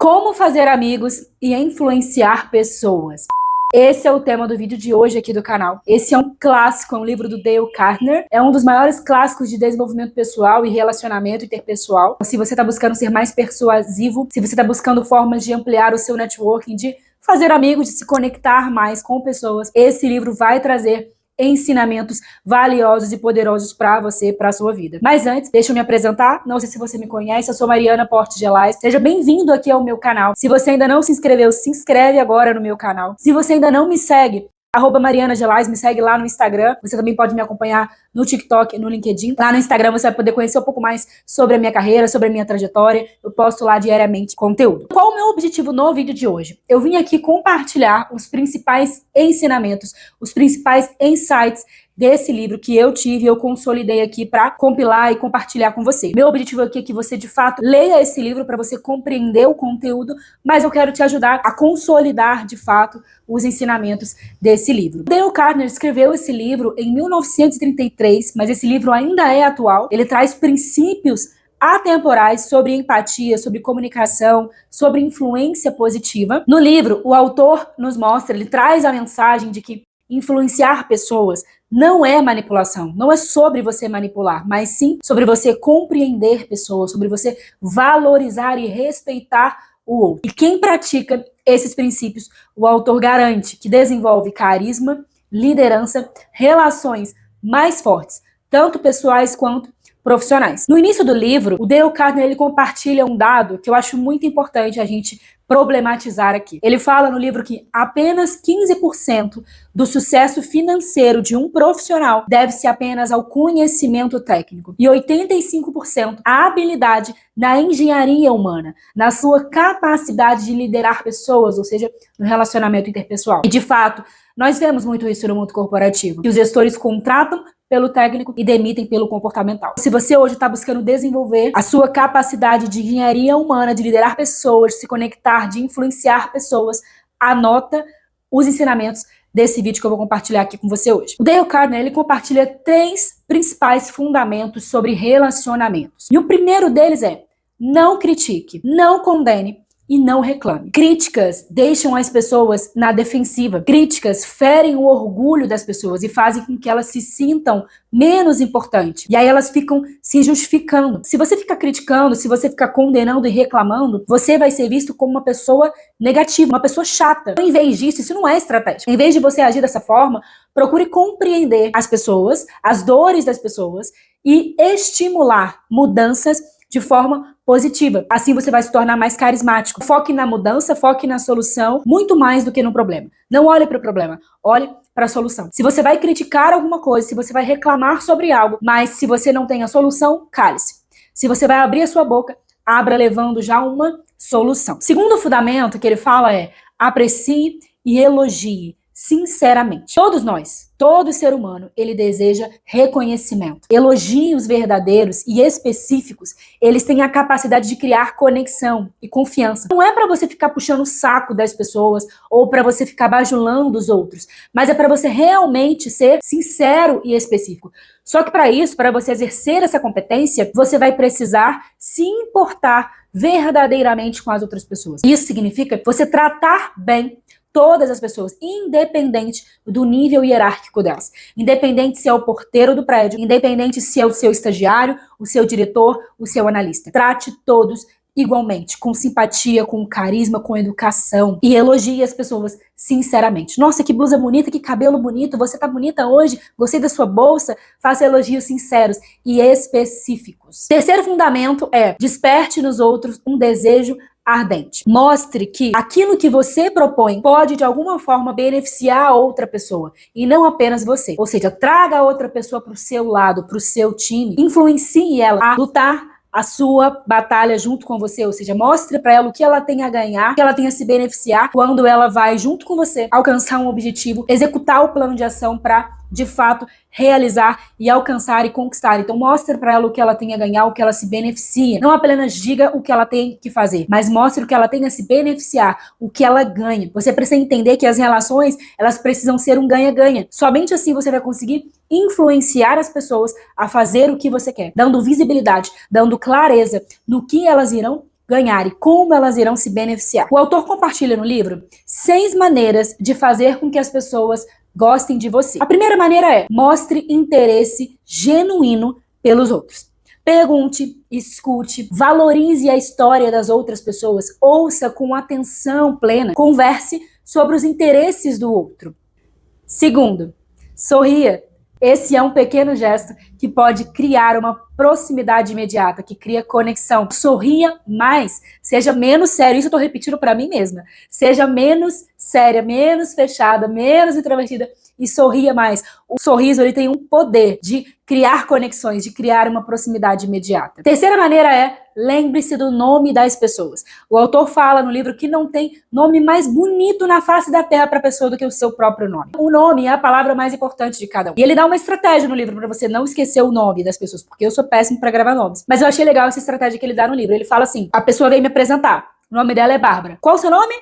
Como fazer amigos e influenciar pessoas. Esse é o tema do vídeo de hoje aqui do canal. Esse é um clássico, é um livro do Dale Carnegie. É um dos maiores clássicos de desenvolvimento pessoal e relacionamento interpessoal. Se você está buscando ser mais persuasivo, se você está buscando formas de ampliar o seu networking, de fazer amigos, de se conectar mais com pessoas, esse livro vai trazer ensinamentos valiosos e poderosos para você, para a sua vida. Mas antes, deixa eu me apresentar. Não sei se você me conhece, eu sou Mariana Porte Gelais. Seja bem-vindo aqui ao meu canal. Se você ainda não se inscreveu, se inscreve agora no meu canal. Se você ainda não me segue, @Mariana Gelais, me segue lá no Instagram. Você também pode me acompanhar no TikTok, no LinkedIn. Lá no Instagram você vai poder conhecer um pouco mais sobre a minha carreira, sobre a minha trajetória. Eu posto lá diariamente conteúdo. Qual o meu objetivo no vídeo de hoje? Eu vim aqui compartilhar os principais ensinamentos, os principais insights desse livro que eu tive e eu consolidei aqui para compilar e compartilhar com você. Meu objetivo aqui é que você, de fato, leia esse livro para você compreender o conteúdo, mas eu quero te ajudar a consolidar, de fato, os ensinamentos desse livro. Dale Carnegie escreveu esse livro em 1933, mas esse livro ainda é atual. Ele traz princípios atemporais sobre empatia, sobre comunicação, sobre influência positiva. No livro, o autor nos mostra, ele traz a mensagem de que influenciar pessoas não é manipulação, não é sobre você manipular, mas sim sobre você compreender pessoas, sobre você valorizar e respeitar o outro. E quem pratica esses princípios, o autor garante que desenvolve carisma, liderança, relações mais fortes, tanto pessoais quanto profissionais. No início do livro, o Dale Carnegie ele compartilha um dado que eu acho muito importante a gente problematizar aqui. Ele fala no livro que apenas 15% do sucesso financeiro de um profissional deve-se apenas ao conhecimento técnico e 85% à habilidade na engenharia humana, na sua capacidade de liderar pessoas, ou seja, no relacionamento interpessoal. E de fato, nós vemos muito isso no mundo corporativo, que os gestores contratam pelo técnico e demitem pelo comportamental. Se você hoje está buscando desenvolver a sua capacidade de engenharia humana, de liderar pessoas, de se conectar, de influenciar pessoas, anota os ensinamentos desse vídeo que eu vou compartilhar aqui com você hoje. O Dale Carnegie, ele compartilha 3 principais fundamentos sobre relacionamentos. E o primeiro deles é: não critique, não condene e não reclame. Críticas deixam as pessoas na defensiva. Críticas ferem o orgulho das pessoas e fazem com que elas se sintam menos importantes. E aí elas ficam se justificando. Se você ficar criticando, se você ficar condenando e reclamando, você vai ser visto como uma pessoa negativa, uma pessoa chata. Em vez disso, isso não é estratégia. Em vez de você agir dessa forma, procure compreender as pessoas, as dores das pessoas e estimular mudanças de forma positiva. Assim você vai se tornar mais carismático. Foque na mudança, foque na solução, muito mais do que no problema. Não olhe para o problema, olhe para a solução. Se você vai criticar alguma coisa, se você vai reclamar sobre algo, mas se você não tem a solução, cale-se. Se você vai abrir a sua boca, abra levando já uma solução. Segundo fundamento que ele fala é: aprecie e elogie sinceramente. Todos nós, todo ser humano, ele deseja reconhecimento. Elogios verdadeiros e específicos, eles têm a capacidade de criar conexão e confiança. Não é para você ficar puxando o saco das pessoas ou para você ficar bajulando os outros, mas é para você realmente ser sincero e específico. Só que para isso, para você exercer essa competência, você vai precisar se importar verdadeiramente com as outras pessoas. Isso significa você tratar bem todas as pessoas, independente do nível hierárquico delas. Independente se é o porteiro do prédio, independente se é o seu estagiário, o seu diretor, o seu analista. Trate todos igualmente, com simpatia, com carisma, com educação. E elogie as pessoas sinceramente. Nossa, que blusa bonita, que cabelo bonito, você tá bonita hoje, gostei da sua bolsa. Faça elogios sinceros e específicos. Terceiro fundamento é: desperte nos outros um desejo ardente. Mostre que aquilo que você propõe pode de alguma forma beneficiar a outra pessoa e não apenas você. Ou seja, traga a outra pessoa para o seu lado, para o seu time, influencie ela a lutar a sua batalha junto com você, ou seja, mostre para ela o que ela tem a ganhar, o que ela tem a se beneficiar quando ela vai junto com você alcançar um objetivo, executar o plano de ação para, de fato, realizar e alcançar e conquistar. Então mostre para ela o que ela tem a ganhar, o que ela se beneficia. Não apenas diga o que ela tem que fazer, mas mostre o que ela tem a se beneficiar, o que ela ganha. Você precisa entender que as relações, elas precisam ser um ganha-ganha. Somente assim você vai conseguir influenciar as pessoas a fazer o que você quer, dando visibilidade, dando clareza no que elas irão ganhar e como elas irão se beneficiar. O autor compartilha no livro 6 maneiras de fazer com que as pessoas gostem de você. A primeira maneira é: mostre interesse genuíno pelos outros. Pergunte, escute, valorize a história das outras pessoas, ouça com atenção plena, converse sobre os interesses do outro. Segundo, sorria. Esse é um pequeno gesto que pode criar uma proximidade imediata, que cria conexão. Sorria mais, seja menos sério. Isso eu tô repetindo para mim mesma. Seja menos séria, menos fechada, menos introvertida e sorria mais. O sorriso, ele tem um poder de criar conexões, de criar uma proximidade imediata. Terceira maneira é: lembre-se do nome das pessoas. O autor fala no livro que não tem nome mais bonito na face da terra para a pessoa do que o seu próprio nome. O nome é a palavra mais importante de cada um. E ele dá uma estratégia no livro para você não esquecer o nome das pessoas, porque eu sou péssimo para gravar nomes. Mas eu achei legal essa estratégia que ele dá no livro. Ele fala assim: a pessoa vem me apresentar. O nome dela é Bárbara. Qual o seu nome?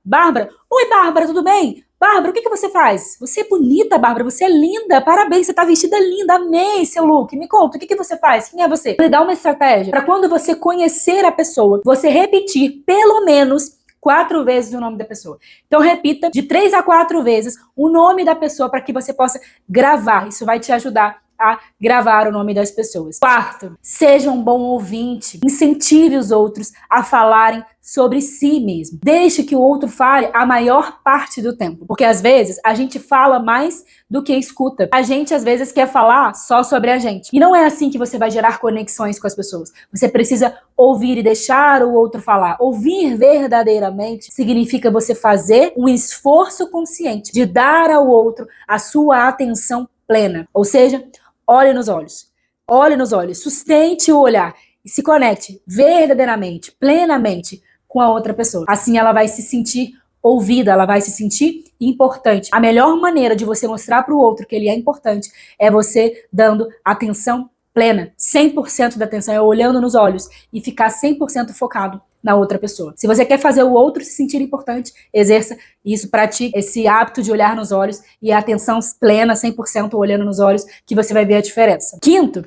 Bárbara. Oi, Bárbara, tudo bem? Bárbara, o que você faz? Você é bonita, Bárbara, você é linda, parabéns, você tá vestida linda, amei seu look. Me conta, o que você faz? Quem é você? Ele dá uma estratégia para quando você conhecer a pessoa, você repetir pelo menos 4 vezes o nome da pessoa. Então repita de 3 a 4 vezes o nome da pessoa para que você possa gravar. Isso vai te ajudar a gravar o nome das pessoas. Quarto, seja um bom ouvinte. Incentive os outros a falarem sobre si mesmo. Deixe que o outro fale a maior parte do tempo. Porque às vezes a gente fala mais do que escuta. A gente às vezes quer falar só sobre a gente. E não é assim que você vai gerar conexões com as pessoas. Você precisa ouvir e deixar o outro falar. Ouvir verdadeiramente significa você fazer um esforço consciente de dar ao outro a sua atenção plena. Ou seja, olhe nos olhos, sustente o olhar e se conecte verdadeiramente, plenamente com a outra pessoa. Assim ela vai se sentir ouvida, ela vai se sentir importante. A melhor maneira de você mostrar para o outro que ele é importante é você dando atenção plena. 100% da atenção é olhando nos olhos e ficar 100% focado na outra pessoa. Se você quer fazer o outro se sentir importante, exerça isso, pratique esse hábito de olhar nos olhos e a atenção plena, 100% olhando nos olhos, que você vai ver a diferença. Quinto,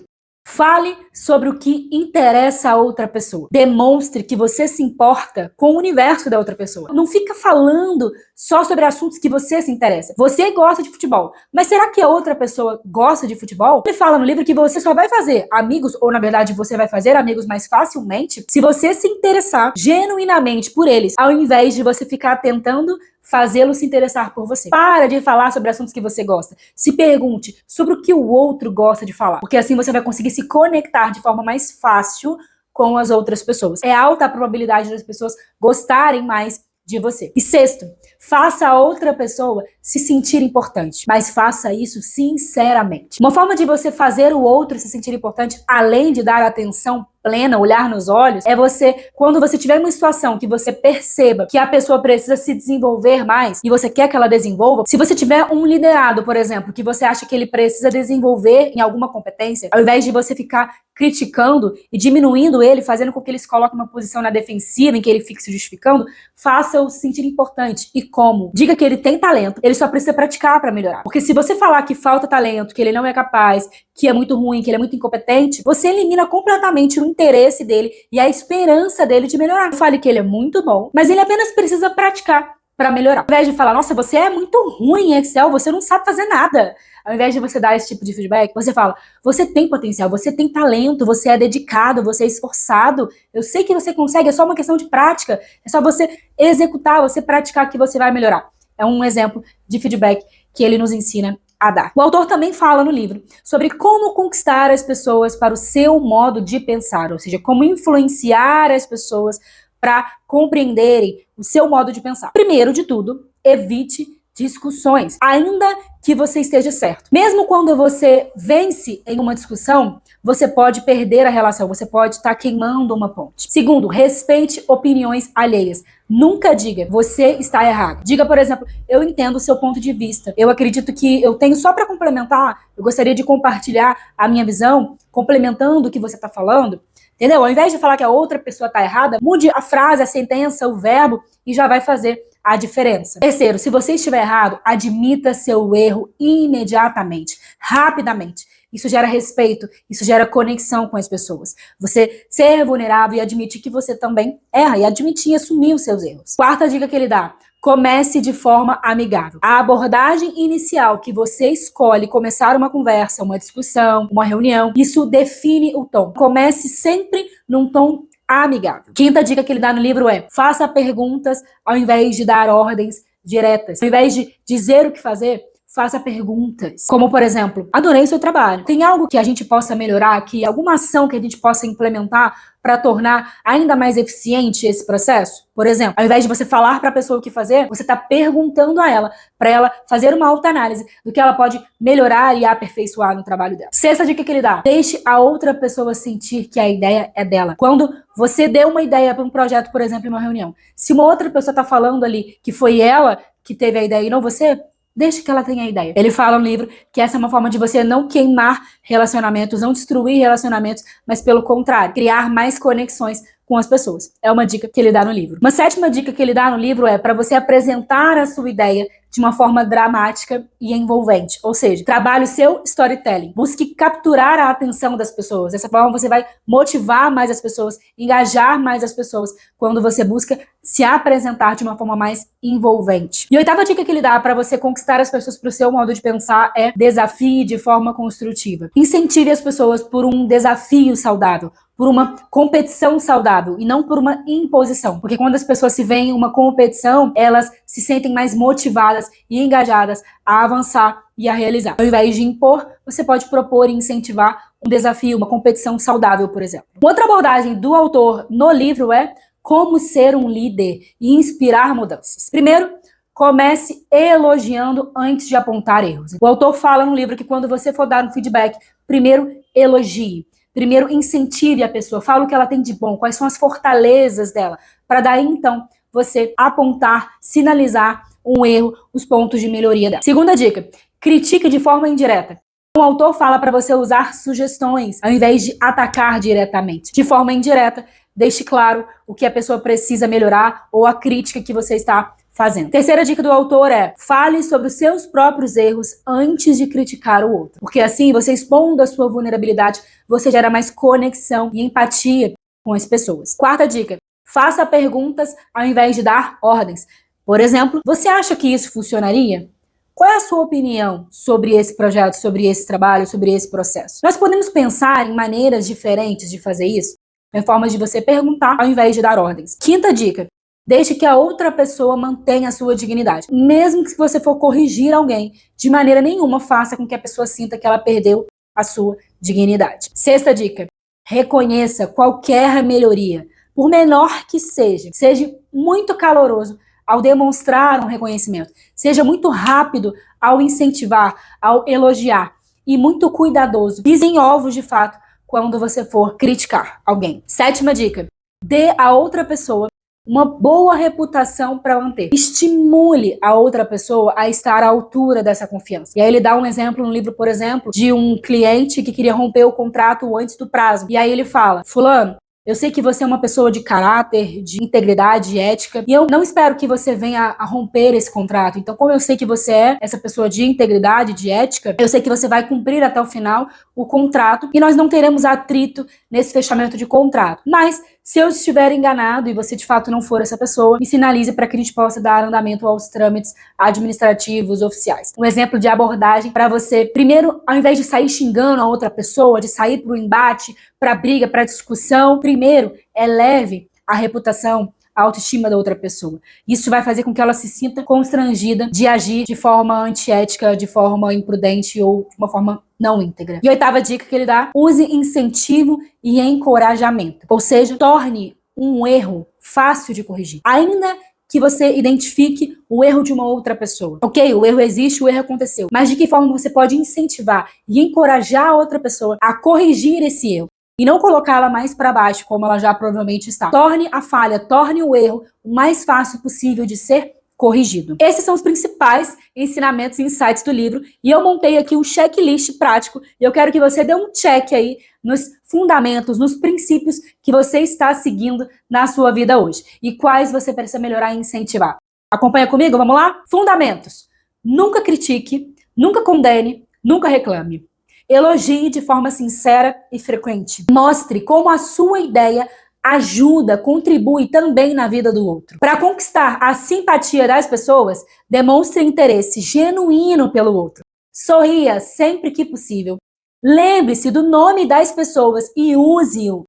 fale sobre o que interessa a outra pessoa. Demonstre que você se importa com o universo da outra pessoa. Não fica falando só sobre assuntos que você se interessa. Você gosta de futebol, mas será que a outra pessoa gosta de futebol? Ele fala no livro que você só vai fazer amigos, ou na verdade você vai fazer amigos mais facilmente, se você se interessar genuinamente por eles, ao invés de você ficar tentando fazê-lo se interessar por você. Para de falar sobre assuntos que você gosta. Se pergunte sobre o que o outro gosta de falar, porque assim você vai conseguir se conectar de forma mais fácil com as outras pessoas. É alta a probabilidade das pessoas gostarem mais de você. E sexto, faça a outra pessoa se sentir importante, mas faça isso sinceramente. Uma forma de você fazer o outro se sentir importante, além de dar atenção plena, olhar nos olhos, é você, quando você tiver uma situação que você perceba que a pessoa precisa se desenvolver mais e você quer que ela desenvolva, se você tiver um liderado, por exemplo, que você acha que ele precisa desenvolver em alguma competência, ao invés de você ficar criticando e diminuindo ele, fazendo com que ele se coloque numa posição na defensiva, em que ele fique se justificando, faça-o se sentir importante. E como? Diga que ele tem talento, ele só precisa praticar para melhorar. Porque se você falar que falta talento, que ele não é capaz, que é muito ruim, que ele é muito incompetente, você elimina completamente o interesse dele e a esperança dele de melhorar. Fale que ele é muito bom, mas ele apenas precisa praticar para melhorar. Ao invés de falar, nossa, você é muito ruim em Excel, você não sabe fazer nada. Ao invés de você dar esse tipo de feedback, você fala, você tem potencial, você tem talento, você é dedicado, você é esforçado, eu sei que você consegue, é só uma questão de prática, é só você executar, você praticar que você vai melhorar. É um exemplo de feedback que ele nos ensina a dar. O autor também fala no livro sobre como conquistar as pessoas para o seu modo de pensar, ou seja, como influenciar as pessoas para compreenderem o seu modo de pensar. Primeiro de tudo, evite discussões, ainda que você esteja certo. Mesmo quando você vence em uma discussão, você pode perder a relação, você pode estar queimando uma ponte. Segundo, respeite opiniões alheias. Nunca diga, você está errado. Diga, por exemplo, eu entendo o seu ponto de vista. Eu acredito que eu tenho só para complementar, eu gostaria de compartilhar a minha visão, complementando o que você está falando. Entendeu? Ao invés de falar que a outra pessoa está errada, mude a frase, a sentença, o verbo e já vai fazer a diferença. Terceiro, se você estiver errado, admita seu erro imediatamente, rapidamente. Isso gera respeito, isso gera conexão com as pessoas. Você ser vulnerável e admitir que você também erra, e admitir e assumir os seus erros. Quarta dica que ele dá: comece de forma amigável. A abordagem inicial que você escolhe começar uma conversa, uma discussão, uma reunião, isso define o tom. Comece sempre num tom amigável. Quinta dica que ele dá no livro é: faça perguntas ao invés de dar ordens diretas. Ao invés de dizer o que fazer, faça perguntas. Como, por exemplo, adorei seu trabalho. Tem algo que a gente possa melhorar aqui? Alguma ação que a gente possa implementar para tornar ainda mais eficiente esse processo? Por exemplo, ao invés de você falar para a pessoa o que fazer, você está perguntando a ela, para ela fazer uma autoanálise do que ela pode melhorar e aperfeiçoar no trabalho dela. Sexta dica que ele dá: deixe a outra pessoa sentir que a ideia é dela. Quando você deu uma ideia para um projeto, por exemplo, em uma reunião, se uma outra pessoa está falando ali que foi ela que teve a ideia e não você, deixe que ela tenha a ideia. Ele fala no livro que essa é uma forma de você não queimar relacionamentos, não destruir relacionamentos, mas pelo contrário, criar mais conexões com as pessoas. É uma dica que ele dá no livro. Uma sétima dica que ele dá no livro é para você apresentar a sua ideia de uma forma dramática e envolvente. Ou seja, trabalhe o seu storytelling. Busque capturar a atenção das pessoas. Dessa forma você vai motivar mais as pessoas, engajar mais as pessoas quando você busca se apresentar de uma forma mais envolvente. E a oitava dica que ele dá para você conquistar as pessoas para o seu modo de pensar é: desafie de forma construtiva. Incentive as pessoas por um desafio saudável, por uma competição saudável e não por uma imposição. Porque quando as pessoas se veem em uma competição, elas se sentem mais motivadas e engajadas a avançar e a realizar. Ao invés de impor, você pode propor e incentivar um desafio, uma competição saudável, por exemplo. Outra abordagem do autor no livro é como ser um líder e inspirar mudanças. Primeiro, comece elogiando antes de apontar erros. O autor fala no livro que quando você for dar um feedback, primeiro elogie. Primeiro, incentive a pessoa, fala o que ela tem de bom, quais são as fortalezas dela, para daí, então, você apontar, sinalizar um erro, os pontos de melhoria dela. Segunda dica: critique de forma indireta. O autor fala para você usar sugestões, ao invés de atacar diretamente. De forma indireta, deixe claro o que a pessoa precisa melhorar ou a crítica que você está fazendo. Terceira dica do autor é: fale sobre os seus próprios erros antes de criticar o outro. Porque assim, você expondo a sua vulnerabilidade, você gera mais conexão e empatia com as pessoas. Quarta dica: faça perguntas ao invés de dar ordens. Por exemplo, você acha que isso funcionaria? Qual é a sua opinião sobre esse projeto, sobre esse trabalho, sobre esse processo? Nós podemos pensar em maneiras diferentes de fazer isso, em formas de você perguntar ao invés de dar ordens. Quinta dica: deixe que a outra pessoa mantenha a sua dignidade. Mesmo que você for corrigir alguém, de maneira nenhuma faça com que a pessoa sinta que ela perdeu a sua dignidade. Sexta dica: reconheça qualquer melhoria, por menor que seja. Seja muito caloroso ao demonstrar um reconhecimento. Seja muito rápido ao incentivar, ao elogiar. E muito cuidadoso. Pise em ovos, de fato, quando você for criticar alguém. Sétima dica: dê a outra pessoa uma boa reputação para manter. Estimule a outra pessoa a estar à altura dessa confiança. E aí ele dá um exemplo no livro, por exemplo, de um cliente que queria romper o contrato antes do prazo. E aí ele fala: fulano, eu sei que você é uma pessoa de caráter, de integridade, de ética, e eu não espero que você venha a romper esse contrato. Então, como eu sei que você é essa pessoa de integridade, de ética, eu sei que você vai cumprir até o final o contrato e nós não teremos atrito nesse fechamento de contrato. Mas, se eu estiver enganado e você de fato não for essa pessoa, me sinalize para que a gente possa dar andamento aos trâmites administrativos oficiais. Um exemplo de abordagem para você, primeiro, ao invés de sair xingando a outra pessoa, de sair para o embate, para a briga, para a discussão, primeiro, eleve a reputação, a autoestima da outra pessoa. Isso vai fazer com que ela se sinta constrangida de agir de forma antiética, de forma imprudente ou de uma forma não íntegra. E a oitava dica que ele dá: use incentivo e encorajamento. Ou seja, torne um erro fácil de corrigir. Ainda que você identifique o erro de uma outra pessoa. Ok, o erro existe, o erro aconteceu. Mas de que forma você pode incentivar e encorajar a outra pessoa a corrigir esse erro? E não colocá-la mais para baixo, como ela já provavelmente está. Torne a falha, torne o erro o mais fácil possível de ser corrigido. Esses são os principais ensinamentos e insights do livro. E eu montei aqui um checklist prático. E eu quero que você dê um check aí nos fundamentos, nos princípios que você está seguindo na sua vida hoje. E quais você precisa melhorar e incentivar. Acompanha comigo? Vamos lá? Fundamentos. Nunca critique, nunca condene, nunca reclame. Elogie de forma sincera e frequente. Mostre como a sua ideia ajuda, contribui também na vida do outro. Para conquistar a simpatia das pessoas, demonstre interesse genuíno pelo outro. Sorria sempre que possível. Lembre-se do nome das pessoas e use-o.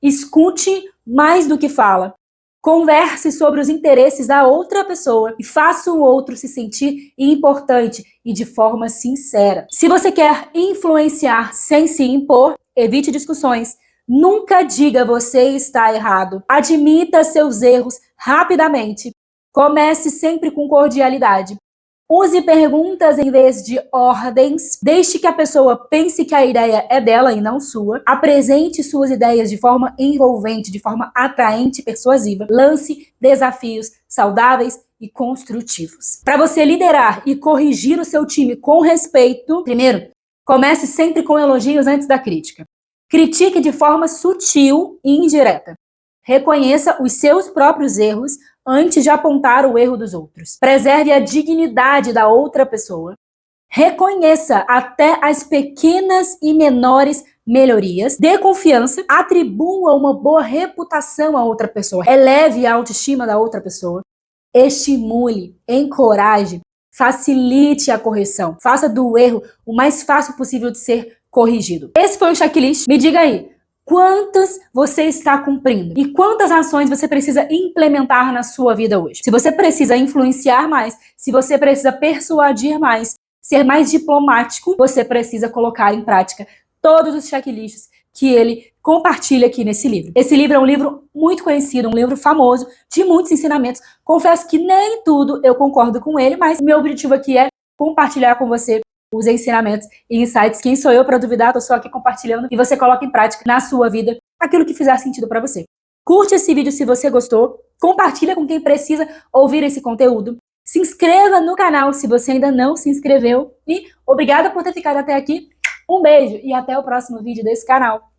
Escute mais do que fala. Converse sobre os interesses da outra pessoa e faça o outro se sentir importante e de forma sincera. Se você quer influenciar sem se impor, evite discussões. Nunca diga você está errado. Admita seus erros rapidamente. Comece sempre com cordialidade. Use perguntas em vez de ordens. Deixe que a pessoa pense que a ideia é dela e não sua. Apresente suas ideias de forma envolvente, de forma atraente e persuasiva. Lance desafios saudáveis e construtivos. Para você liderar e corrigir o seu time com respeito, primeiro, comece sempre com elogios antes da crítica. Critique de forma sutil e indireta. Reconheça os seus próprios erros antes de apontar o erro dos outros. Preserve a dignidade da outra pessoa. Reconheça até as pequenas e menores melhorias. Dê confiança. Atribua uma boa reputação à outra pessoa. Eleve a autoestima da outra pessoa. Estimule, encoraje, facilite a correção. Faça do erro o mais fácil possível de ser corrigido. Esse foi o checklist. Me diga aí, quantas você está cumprindo? E quantas ações você precisa implementar na sua vida hoje? Se você precisa influenciar mais, se você precisa persuadir mais, ser mais diplomático, você precisa colocar em prática todos os checklists que ele compartilha aqui nesse livro. Esse livro é um livro muito conhecido, um livro famoso, de muitos ensinamentos. Confesso que nem tudo eu concordo com ele, mas o meu objetivo aqui é compartilhar com você os ensinamentos e insights. Quem sou eu para duvidar? Tô só aqui compartilhando e você coloca em prática na sua vida aquilo que fizer sentido para você. Curte esse vídeo se você gostou, compartilha com quem precisa ouvir esse conteúdo. Se inscreva no canal se você ainda não se inscreveu e obrigada por ter ficado até aqui. Um beijo e até o próximo vídeo desse canal.